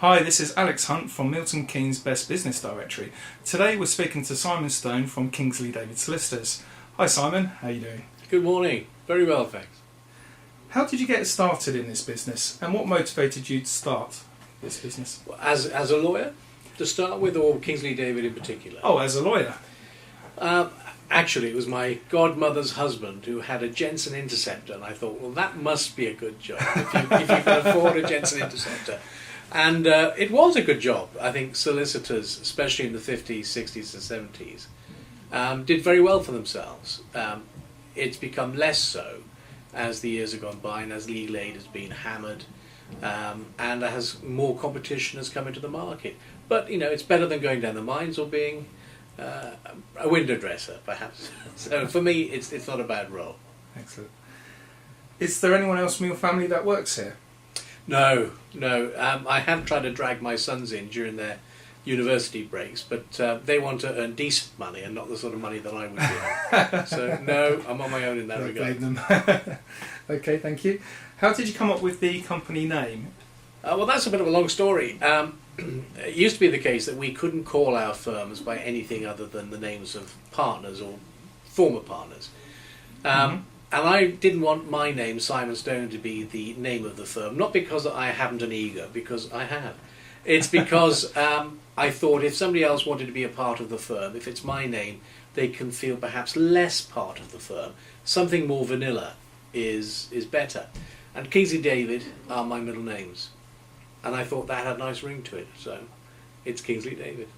Hi, this is Alex Hunt from Milton Keynes Best Business Directory. Today we're speaking to Simon Stone from Kinglsey Solicitors. Hi Simon, how are you doing? Good morning. Very well, thanks. How did you get started in this business and what motivated you to start this business? As a lawyer, to start with, or Kingsley David in particular? Oh, as a lawyer? Actually, it was my godmother's husband who had a Jensen Interceptor, and I thought, well, that must be a good job if you can afford a Jensen Interceptor. And it was a good job. I think solicitors, especially in the 50s, 60s and 70s, did very well for themselves. It's become less so as the years have gone by and as legal aid has been hammered and as more competition has come into the market. But, you know, it's better than going down the mines or being a window dresser, perhaps. So for me, it's not a bad role. Excellent. Is there anyone else from your family that works here? No. I have tried to drag my sons in during their university breaks, but they want to earn decent money and not the sort of money that I would give. So no, I'm on my own in that regard. Blame them. Okay, thank you. How did you come up with the company name? Well, that's a bit of a long story. It used to be the case that we couldn't call our firms by anything other than the names of partners or former partners. And I didn't want my name, Simon Stone, to be the name of the firm. Not because I haven't an ego, because I have. It's because I thought if somebody else wanted to be a part of the firm, if it's my name, they can feel perhaps less part of the firm. Something more vanilla is better. And Kinglsey David are my middle names. And I thought that had a nice ring to it, so it's Kinglsey David.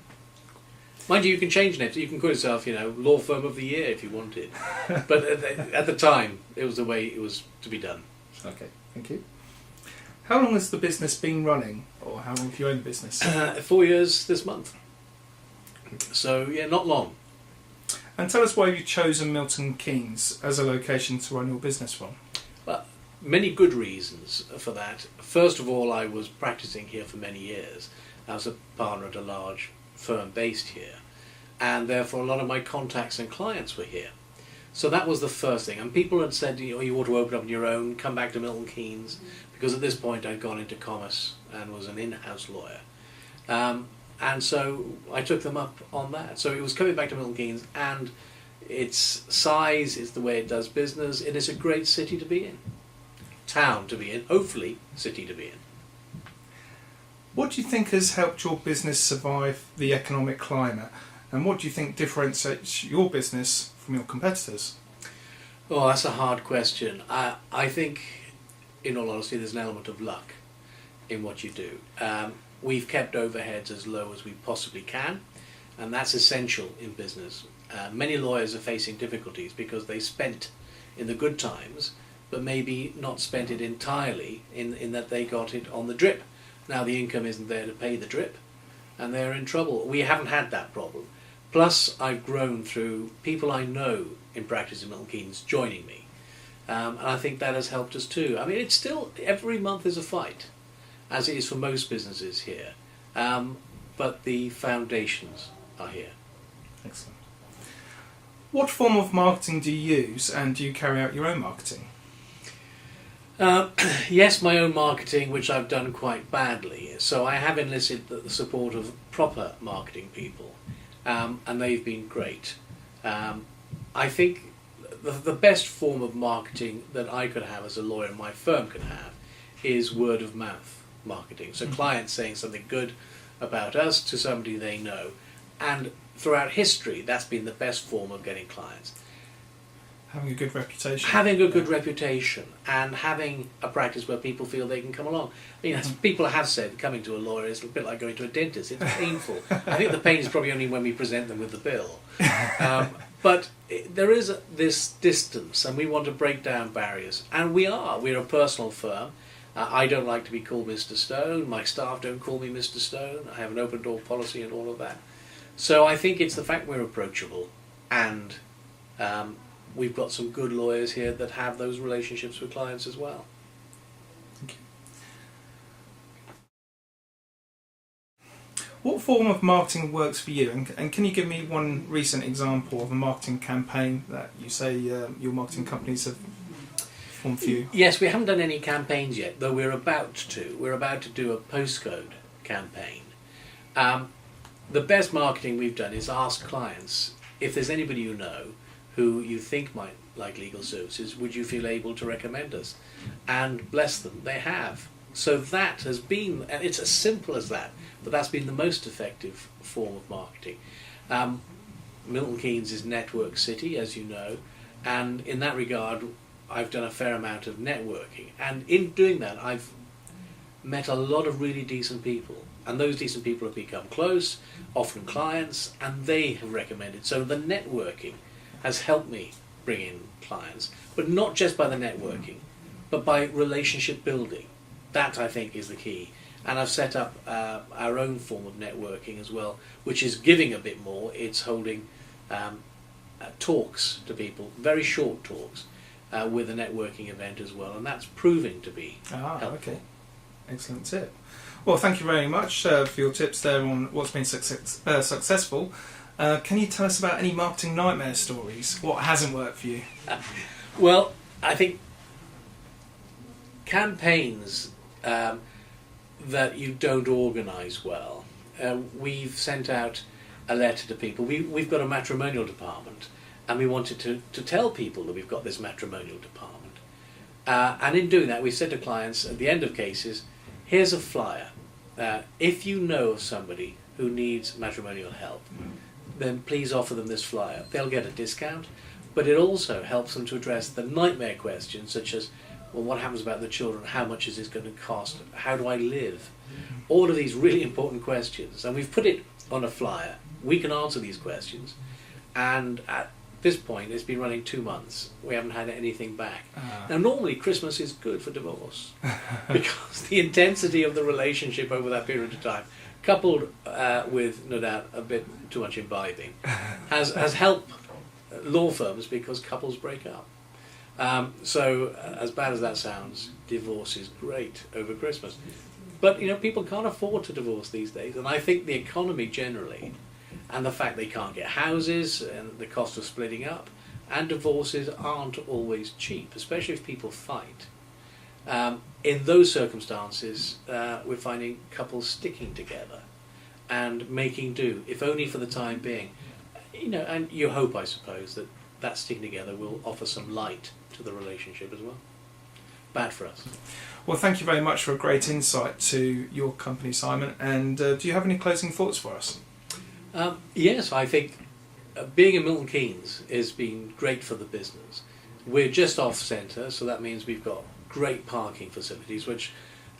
Mind you, you can change names. You can call yourself, you know, Law Firm of the Year if you wanted. But at the time, it was the way it was to be done. Okay, thank you. How long has the business been running, or how long have you owned the business? 4 years this month. So, yeah, not long. And tell us why you've chosen Milton Keynes as a location to run your business from. Well, many good reasons for that. First of all, I was practicing here for many years. I was a partner at a large firm based here, and therefore a lot of my contacts and clients were here. So that was the first thing. And people had said, you know, you ought to open up on your own, come back to Milton Keynes, because at this point I'd gone into commerce and was an in-house lawyer. And so I took them up on that. So it was coming back to Milton Keynes, and its size is the way it does business. It is a great city to be in, town to be in, hopefully city to be in. What do you think has helped your business survive the economic climate, and what do you think differentiates your business from your competitors? Oh, that's a hard question. I think, in all honesty, there's an element of luck in what you do. We've kept overheads as low as we possibly can, and that's essential in business. Many lawyers are facing difficulties because they spent in the good times, but maybe not spent it entirely in that they got it on the drip. Now the income isn't there to pay the drip, and they're in trouble. We haven't had that problem. Plus, I've grown through people I know in practice in Milton Keynes joining me, and I think that has helped us too. I mean, it's still, every month is a fight, as it is for most businesses here, but the foundations are here. Excellent. What form of marketing do you use, and do you carry out your own marketing? Yes, my own marketing, which I've done quite badly. So I have enlisted the support of proper marketing people, and they've been great. I think the best form of marketing that I could have as a lawyer and my firm could have is word of mouth marketing. So clients saying something good about us to somebody they know. And throughout history, that's been the best form of getting clients. Having a good reputation. Having a good reputation and having a practice where people feel they can come along. I mean, people have said coming to a lawyer is a bit like going to a dentist. It's painful. I think the pain is probably only when we present them with the bill. But there is this distance, and we want to break down barriers. And we are. We're a personal firm. I don't like to be called Mr. Stone. My staff don't call me Mr. Stone. I have an open door policy and all of that. So I think it's the fact we're approachable, and we've got some good lawyers here that have those relationships with clients as well. Thank you. What form of marketing works for you? And can you give me one recent example of a marketing campaign that you say your marketing companies have formed for you? Yes, we haven't done any campaigns yet, though we're about to. We're about to do a postcode campaign. The best marketing we've done is ask clients, if there's anybody you know who you think might like legal services, would you feel able to recommend us? And bless them, they have. So that has been, and it's as simple as that, but that's been the most effective form of marketing. Milton Keynes is Network City, as you know, and in that regard I've done a fair amount of networking, and in doing that I've met a lot of really decent people, and those decent people have become close, often clients, and they have recommended. So the networking has helped me bring in clients, but not just by the networking, but by relationship building. That, I think, is the key. And I've set up our own form of networking as well, which is giving a bit more. It's holding talks to people, very short talks, with a networking event as well, and that's proving to be helpful. Okay. Excellent tip. Well, thank you very much for your tips there on what's been successful. Can you tell us about any marketing nightmare stories? What hasn't worked for you? Well, I think campaigns that you don't organise well. We've sent out a letter to people. We've got a matrimonial department, and we wanted to tell people that we've got this matrimonial department. And in doing that, we said to clients at the end of cases, here's a flyer. If you know of somebody who needs matrimonial help, then please offer them this flyer. They'll get a discount, but it also helps them to address the nightmare questions, such as, well, what happens about the children? How much is this going to cost? How do I live? All of these really important questions. And we've put it on a flyer. We can answer these questions. And at this point, it's been running 2 months. We haven't had anything back. Now, normally Christmas is good for divorce because the intensity of the relationship over that period of time, coupled with, no doubt, a bit too much imbibing, has helped law firms because couples break up. So, as bad as that sounds, divorce is great over Christmas. But, people can't afford to divorce these days, and I think the economy generally, and the fact they can't get houses, and the cost of splitting up, and divorces aren't always cheap, especially if people fight. In those circumstances, we're finding couples sticking together and making do, if only for the time being. And you hope, I suppose, that sticking together will offer some light to the relationship as well. Bad for us. Well, thank you very much for a great insight to your company, Simon. And do you have any closing thoughts for us? Yes, I think being in Milton Keynes has been great for the business. We're just off centre, so that means we've got great parking facilities, which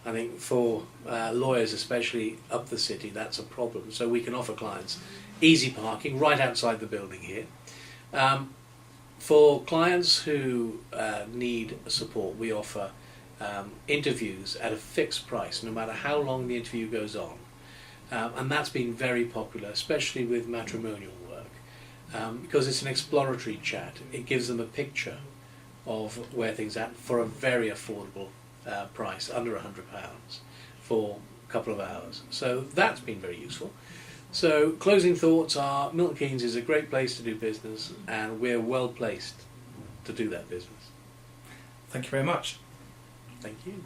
I think for lawyers, especially up the city, that's a problem. So we can offer clients easy parking right outside the building here. For clients who need support, we offer interviews at a fixed price, no matter how long the interview goes on. And that's been very popular, especially with matrimonial work, because it's an exploratory chat. It gives them a picture of where things are at for a very affordable price, under £100 for a couple of hours. So that's been very useful. So closing thoughts are, Milton Keynes is a great place to do business, and we're well placed to do that business. Thank you very much. Thank you.